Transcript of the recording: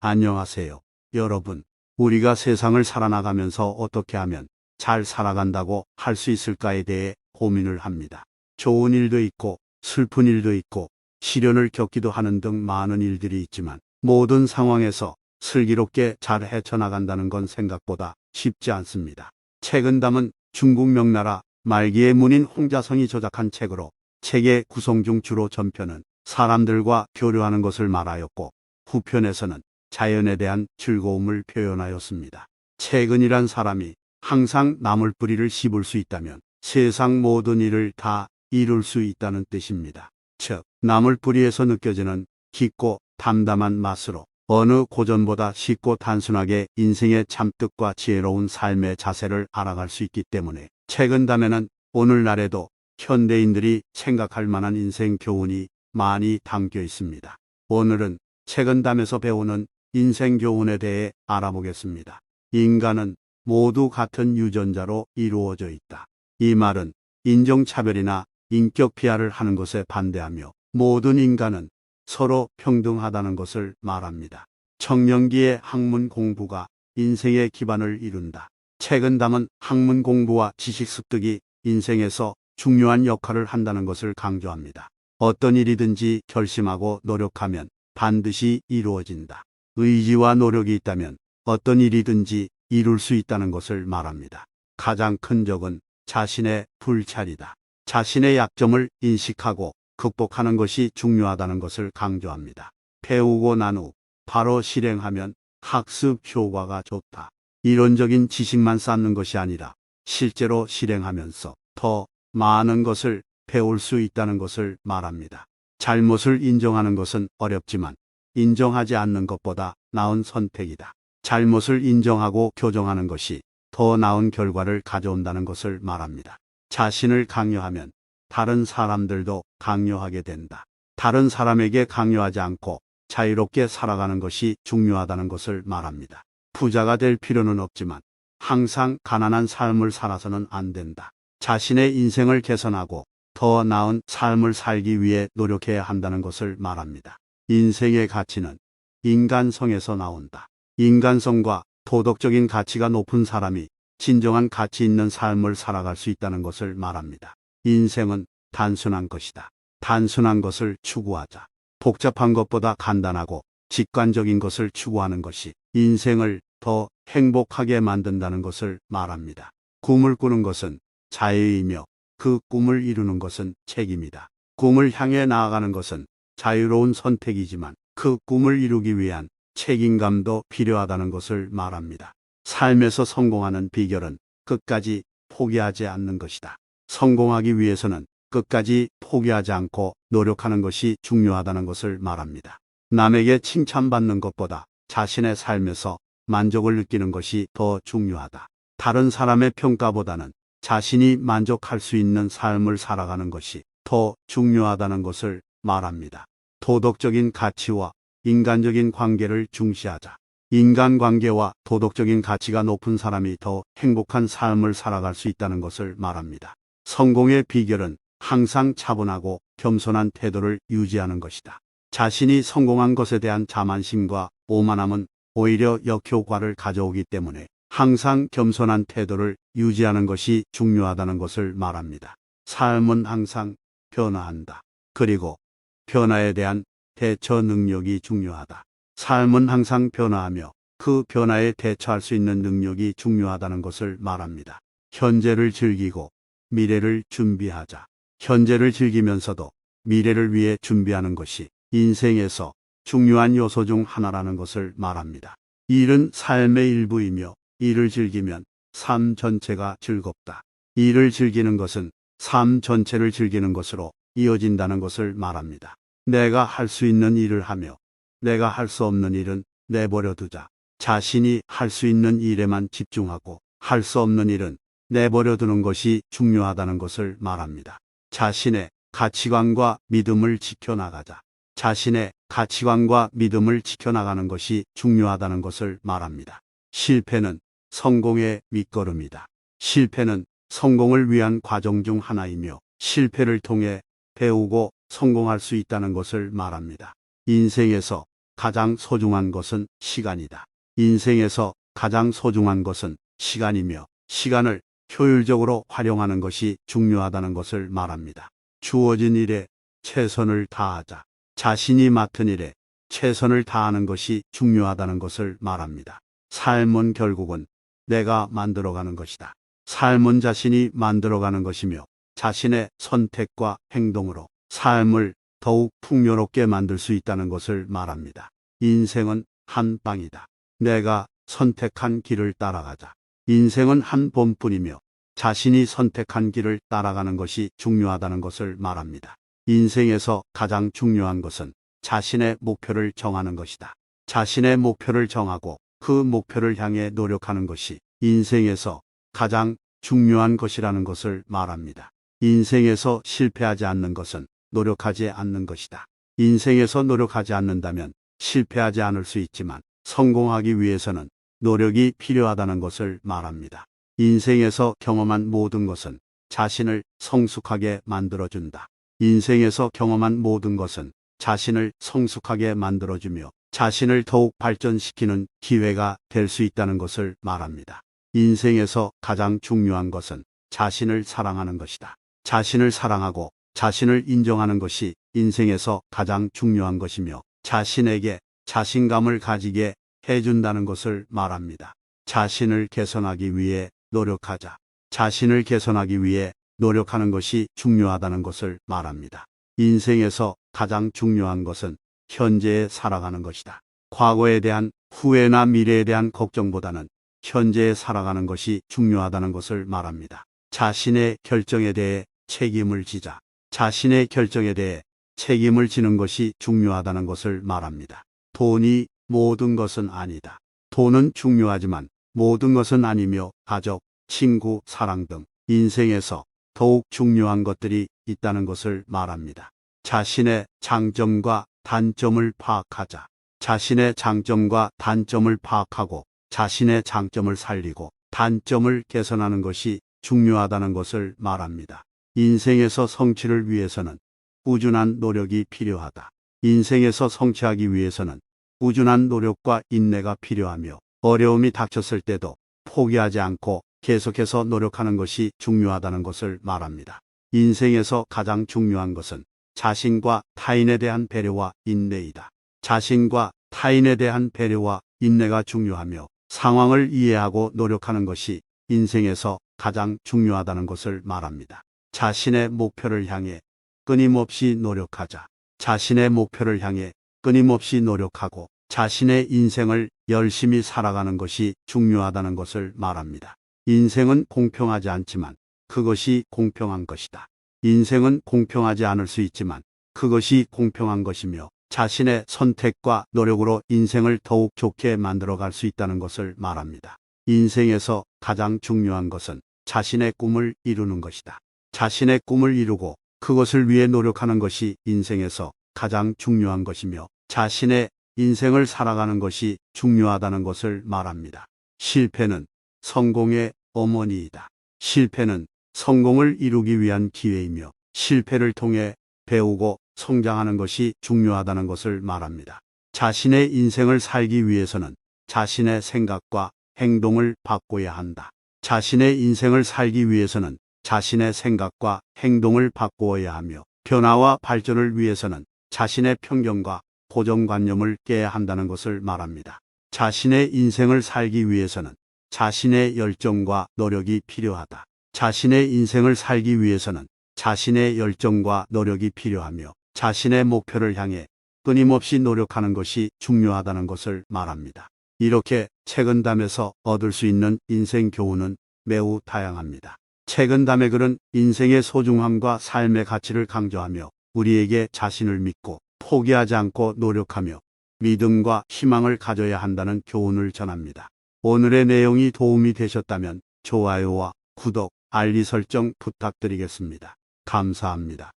안녕하세요, 여러분. 우리가 세상을 살아나가면서 어떻게 하면 잘 살아간다고 할 수 있을까에 대해 고민을 합니다. 좋은 일도 있고 슬픈 일도 있고 시련을 겪기도 하는 등 많은 일들이 있지만 모든 상황에서 슬기롭게 잘 헤쳐나간다는 건 생각보다 쉽지 않습니다. 최근 담은 중국 명나라 말기의 문인 홍자성이 저작한 책으로 책의 구성 중 주로 전편은 사람들과 교류하는 것을 말하였고 후편에서는 자연에 대한 즐거움을 표현하였습니다. 최근이란 사람이 항상 나물 뿌리를 씹을 수 있다면 세상 모든 일을 다 이룰 수 있다는 뜻입니다. 즉, 나물 뿌리에서 느껴지는 깊고 담담한 맛으로 어느 고전보다 쉽고 단순하게 인생의 참뜻과 지혜로운 삶의 자세를 알아갈 수 있기 때문에 최근담에는 오늘날에도 현대인들이 생각할 만한 인생 교훈이 많이 담겨 있습니다. 오늘은 최근담에서 배우는 인생 교훈에 대해 알아보겠습니다. 인간은 모두 같은 유전자로 이루어져 있다. 이 말은 인종차별이나 인격 비하를 하는 것에 반대하며 모든 인간은 서로 평등하다는 것을 말합니다. 청년기의 학문 공부가 인생의 기반을 이룬다. 최근 담은 학문 공부와 지식 습득이 인생에서 중요한 역할을 한다는 것을 강조합니다. 어떤 일이든지 결심하고 노력하면 반드시 이루어진다. 의지와 노력이 있다면 어떤 일이든지 이룰 수 있다는 것을 말합니다. 가장 큰 적은 자신의 불찰이다. 자신의 약점을 인식하고 극복하는 것이 중요하다는 것을 강조합니다. 배우고 난 후 바로 실행하면 학습 효과가 좋다. 이론적인 지식만 쌓는 것이 아니라 실제로 실행하면서 더 많은 것을 배울 수 있다는 것을 말합니다. 잘못을 인정하는 것은 어렵지만 인정하지 않는 것보다 나은 선택이다. 잘못을 인정하고 교정하는 것이 더 나은 결과를 가져온다는 것을 말합니다. 자신을 강요하면 다른 사람들도 강요하게 된다. 다른 사람에게 강요하지 않고 자유롭게 살아가는 것이 중요하다는 것을 말합니다. 부자가 될 필요는 없지만 항상 가난한 삶을 살아서는 안 된다. 자신의 인생을 개선하고 더 나은 삶을 살기 위해 노력해야 한다는 것을 말합니다. 인생의 가치는 인간성에서 나온다. 인간성과 도덕적인 가치가 높은 사람이 진정한 가치 있는 삶을 살아갈 수 있다는 것을 말합니다. 인생은 단순한 것이다. 단순한 것을 추구하자. 복잡한 것보다 간단하고 직관적인 것을 추구하는 것이 인생을 더 행복하게 만든다는 것을 말합니다. 꿈을 꾸는 것은 자유이며 그 꿈을 이루는 것은 책임이다. 꿈을 향해 나아가는 것은 자유로운 선택이지만 그 꿈을 이루기 위한 책임감도 필요하다는 것을 말합니다. 삶에서 성공하는 비결은 끝까지 포기하지 않는 것이다. 성공하기 위해서는 끝까지 포기하지 않고 노력하는 것이 중요하다는 것을 말합니다. 남에게 칭찬받는 것보다 자신의 삶에서 만족을 느끼는 것이 더 중요하다. 다른 사람의 평가보다는 자신이 만족할 수 있는 삶을 살아가는 것이 더 중요하다는 것을 말합니다. 도덕적인 가치와 인간적인 관계를 중시하자. 인간관계와 도덕적인 가치가 높은 사람이 더 행복한 삶을 살아갈 수 있다는 것을 말합니다. 성공의 비결은 항상 차분하고 겸손한 태도를 유지하는 것이다. 자신이 성공한 것에 대한 자만심과 오만함은 오히려 역효과를 가져오기 때문에 항상 겸손한 태도를 유지하는 것이 중요하다는 것을 말합니다. 삶은 항상 변화한다. 그리고 변화에 대한 대처 능력이 중요하다. 삶은 항상 변화하며 그 변화에 대처할 수 있는 능력이 중요하다는 것을 말합니다. 현재를 즐기고 미래를 준비하자. 현재를 즐기면서도 미래를 위해 준비하는 것이 인생에서 중요한 요소 중 하나라는 것을 말합니다. 일은 삶의 일부이며 일을 즐기면 삶 전체가 즐겁다. 일을 즐기는 것은 삶 전체를 즐기는 것으로 이어진다는 것을 말합니다. 내가 할 수 있는 일을 하며 내가 할 수 없는 일은 내버려 두자. 자신이 할 수 있는 일에만 집중하고 할 수 없는 일은 내버려 두는 것이 중요하다는 것을 말합니다. 자신의 가치관과 믿음을 지켜나가자. 자신의 가치관과 믿음을 지켜나가는 것이 중요하다는 것을 말합니다. 실패는 성공의 밑거름이다. 실패는 성공을 위한 과정 중 하나이며 실패를 통해 배우고 성공할 수 있다는 것을 말합니다. 인생에서 가장 소중한 것은 시간이다. 인생에서 가장 소중한 것은 시간이며 시간을 효율적으로 활용하는 것이 중요하다는 것을 말합니다. 주어진 일에 최선을 다하자. 자신이 맡은 일에 최선을 다하는 것이 중요하다는 것을 말합니다. 삶은 결국은 내가 만들어가는 것이다. 삶은 자신이 만들어가는 것이며 자신의 선택과 행동으로 삶을 더욱 풍요롭게 만들 수 있다는 것을 말합니다. 인생은 한 방이다. 내가 선택한 길을 따라가자. 인생은 한 번뿐이며 자신이 선택한 길을 따라가는 것이 중요하다는 것을 말합니다. 인생에서 가장 중요한 것은 자신의 목표를 정하는 것이다. 자신의 목표를 정하고 그 목표를 향해 노력하는 것이 인생에서 가장 중요한 것이라는 것을 말합니다. 인생에서 실패하지 않는 것은 노력하지 않는 것이다. 인생에서 노력하지 않는다면 실패하지 않을 수 있지만 성공하기 위해서는 노력이 필요하다는 것을 말합니다. 인생에서 경험한 모든 것은 자신을 성숙하게 만들어준다. 인생에서 경험한 모든 것은 자신을 성숙하게 만들어주며 자신을 더욱 발전시키는 기회가 될 수 있다는 것을 말합니다. 인생에서 가장 중요한 것은 자신을 사랑하는 것이다. 자신을 사랑하고 자신을 인정하는 것이 인생에서 가장 중요한 것이며 자신에게 자신감을 가지게 해준다는 것을 말합니다. 자신을 개선하기 위해 노력하자. 자신을 개선하기 위해 노력하는 것이 중요하다는 것을 말합니다. 인생에서 가장 중요한 것은 현재에 살아가는 것이다. 과거에 대한 후회나 미래에 대한 걱정보다는 현재에 살아가는 것이 중요하다는 것을 말합니다. 자신의 결정에 대해 책임을 지자. 자신의 결정에 대해 책임을 지는 것이 중요하다는 것을 말합니다. 돈이 모든 것은 아니다. 돈은 중요하지만 모든 것은 아니며 가족, 친구, 사랑 등 인생에서 더욱 중요한 것들이 있다는 것을 말합니다. 자신의 장점과 단점을 파악하자. 자신의 장점과 단점을 파악하고 자신의 장점을 살리고 단점을 개선하는 것이 중요하다는 것을 말합니다. 인생에서 성취를 위해서는 꾸준한 노력이 필요하다. 인생에서 성취하기 위해서는 꾸준한 노력과 인내가 필요하며 어려움이 닥쳤을 때도 포기하지 않고 계속해서 노력하는 것이 중요하다는 것을 말합니다. 인생에서 가장 중요한 것은 자신과 타인에 대한 배려와 인내이다. 자신과 타인에 대한 배려와 인내가 중요하며 상황을 이해하고 노력하는 것이 인생에서 가장 중요하다는 것을 말합니다. 자신의 목표를 향해 끊임없이 노력하자. 자신의 목표를 향해 끊임없이 노력하고 자신의 인생을 열심히 살아가는 것이 중요하다는 것을 말합니다. 인생은 공평하지 않지만 그것이 공평한 것이다. 인생은 공평하지 않을 수 있지만 그것이 공평한 것이며 자신의 선택과 노력으로 인생을 더욱 좋게 만들어갈 수 있다는 것을 말합니다. 인생에서 가장 중요한 것은 자신의 꿈을 이루는 것이다. 자신의 꿈을 이루고 그것을 위해 노력하는 것이 인생에서 가장 중요한 것이며 자신의 인생을 살아가는 것이 중요하다는 것을 말합니다. 실패는 성공의 어머니이다. 실패는 성공을 이루기 위한 기회이며 실패를 통해 배우고 성장하는 것이 중요하다는 것을 말합니다. 자신의 인생을 살기 위해서는 자신의 생각과 행동을 바꿔야 한다. 자신의 인생을 살기 위해서는 자신의 생각과 행동을 바꾸어야 하며 변화와 발전을 위해서는 자신의 편견과 고정관념을 깨야 한다는 것을 말합니다. 자신의 인생을 살기 위해서는 자신의 열정과 노력이 필요하다. 자신의 인생을 살기 위해서는 자신의 열정과 노력이 필요하며 자신의 목표를 향해 끊임없이 노력하는 것이 중요하다는 것을 말합니다. 이렇게 책은담에서 얻을 수 있는 인생 교훈은 매우 다양합니다. 책은담의 글은 인생의 소중함과 삶의 가치를 강조하며 우리에게 자신을 믿고 포기하지 않고 노력하며 믿음과 희망을 가져야 한다는 교훈을 전합니다. 오늘의 내용이 도움이 되셨다면 좋아요와 구독, 알림 설정 부탁드리겠습니다. 감사합니다.